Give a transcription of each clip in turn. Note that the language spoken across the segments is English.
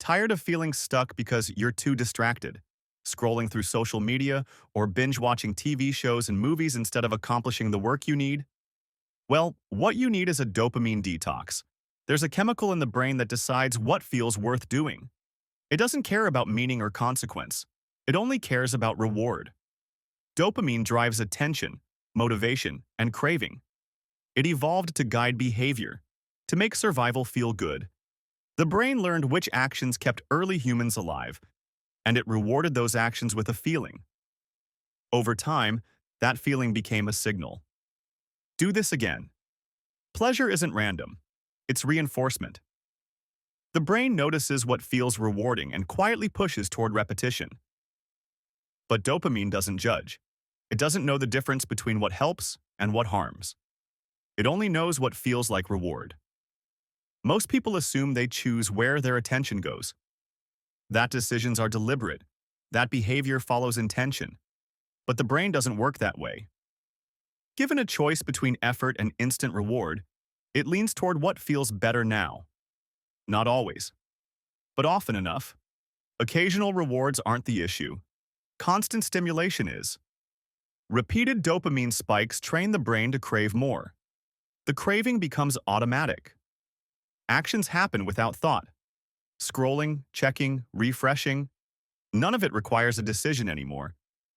Tired of feeling stuck because you're too distracted, scrolling through social media or binge-watching TV shows and movies instead of accomplishing the work you need? Well, what you need is a dopamine detox. There's a chemical in the brain that decides what feels worth doing. It doesn't care about meaning or consequence. It only cares about reward. Dopamine drives attention, motivation, and craving. It evolved to guide behavior, to make survival feel good. The brain learned which actions kept early humans alive, and it rewarded those actions with a feeling. Over time, that feeling became a signal. Do this again. Pleasure isn't random. It's reinforcement. The brain notices what feels rewarding and quietly pushes toward repetition. But dopamine doesn't judge. It doesn't know the difference between what helps and what harms. It only knows what feels like reward. Most people assume they choose where their attention goes. That decisions are deliberate. That behavior follows intention. But the brain doesn't work that way. Given a choice between effort and instant reward, it leans toward what feels better now. Not always, but often enough. Occasional rewards aren't the issue. Constant stimulation is. Repeated dopamine spikes train the brain to crave more. The craving becomes automatic. Actions happen without thought. Scrolling, checking, refreshing. None of it requires a decision anymore.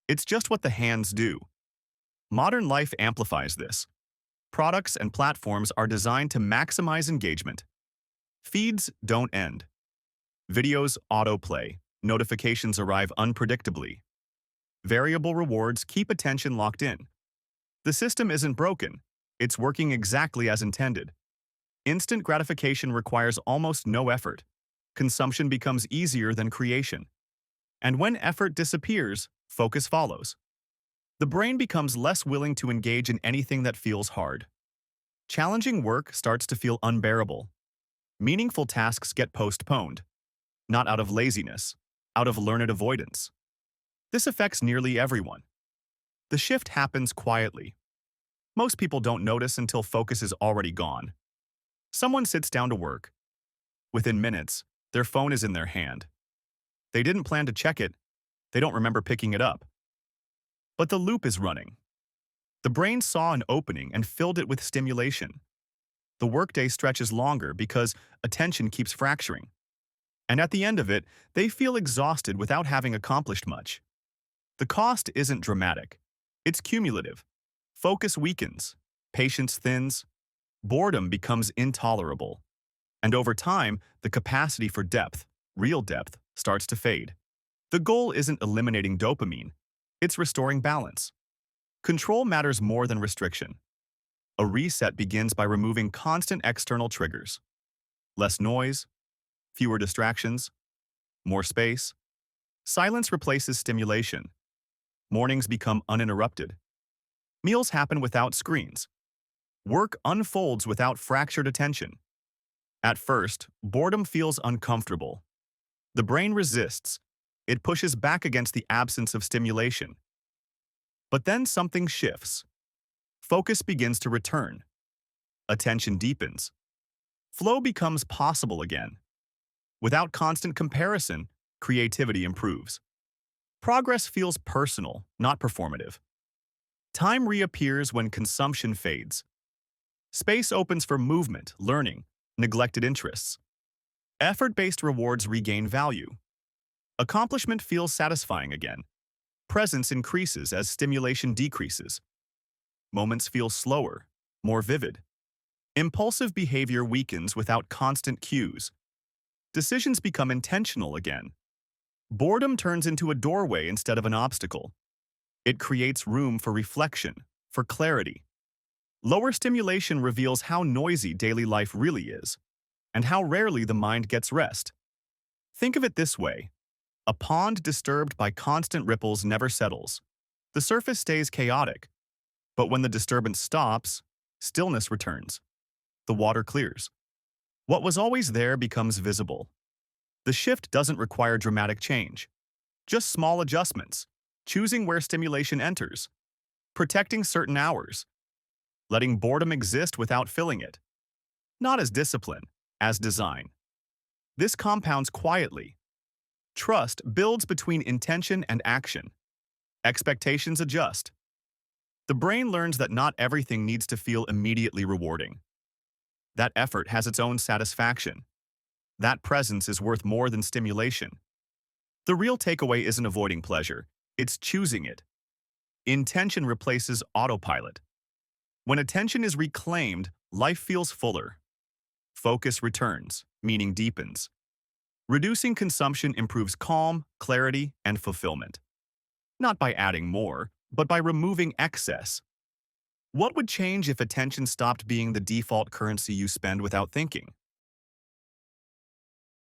It's just what the hands do. Modern life amplifies this. Products and platforms are designed to maximize engagement. Feeds don't end. Videos autoplay. Notifications arrive unpredictably. Variable rewards keep attention locked in. The system isn't broken. It's working exactly as intended. Instant gratification requires almost no effort. Consumption becomes easier than creation. And when effort disappears, focus follows. The brain becomes less willing to engage in anything that feels hard. Challenging work starts to feel unbearable. Meaningful tasks get postponed, not out of laziness, out of learned avoidance. This affects nearly everyone. The shift happens quietly. Most people don't notice until focus is already gone. Someone sits down to work. Within minutes, their phone is in their hand. They didn't plan to check it. They don't remember picking it up. But the loop is running. The brain saw an opening and filled it with stimulation. The workday stretches longer because attention keeps fracturing. And at the end of it, they feel exhausted without having accomplished much. The cost isn't dramatic. It's cumulative. Focus weakens. Patience thins. Boredom becomes intolerable. And over time, the capacity for depth, real depth, starts to fade. The goal isn't eliminating dopamine. It's restoring balance. Control matters more than restriction. A reset begins by removing constant external triggers. Less noise, fewer distractions, more space. Silence replaces stimulation. Mornings become uninterrupted. Meals happen without screens. Work unfolds without fractured attention. At first, boredom feels uncomfortable. The brain resists. It pushes back against the absence of stimulation. But then something shifts. Focus begins to return. Attention deepens. Flow becomes possible again. Without constant comparison, creativity improves. Progress feels personal, not performative. Time reappears when consumption fades. Space opens for movement, learning, neglected interests. Effort-based rewards regain value. Accomplishment feels satisfying again. Presence increases as stimulation decreases. Moments feel slower, more vivid. Impulsive behavior weakens without constant cues. Decisions become intentional again. Boredom turns into a doorway instead of an obstacle. It creates room for reflection, for clarity. Lower stimulation reveals how noisy daily life really is, and how rarely the mind gets rest. Think of it this way. A pond disturbed by constant ripples never settles. The surface stays chaotic. But when the disturbance stops, stillness returns. The water clears. What was always there becomes visible. The shift doesn't require dramatic change. Just small adjustments, choosing where stimulation enters, protecting certain hours, letting boredom exist without filling it. Not as discipline, as design. This compounds quietly. Trust builds between intention and action. Expectations adjust. The brain learns that not everything needs to feel immediately rewarding. That effort has its own satisfaction. That presence is worth more than stimulation. The real takeaway isn't avoiding pleasure, it's choosing it. Intention replaces autopilot. When attention is reclaimed, life feels fuller. Focus returns, meaning deepens. Reducing consumption improves calm, clarity, and fulfillment. Not by adding more, but by removing excess. What would change if attention stopped being the default currency you spend without thinking?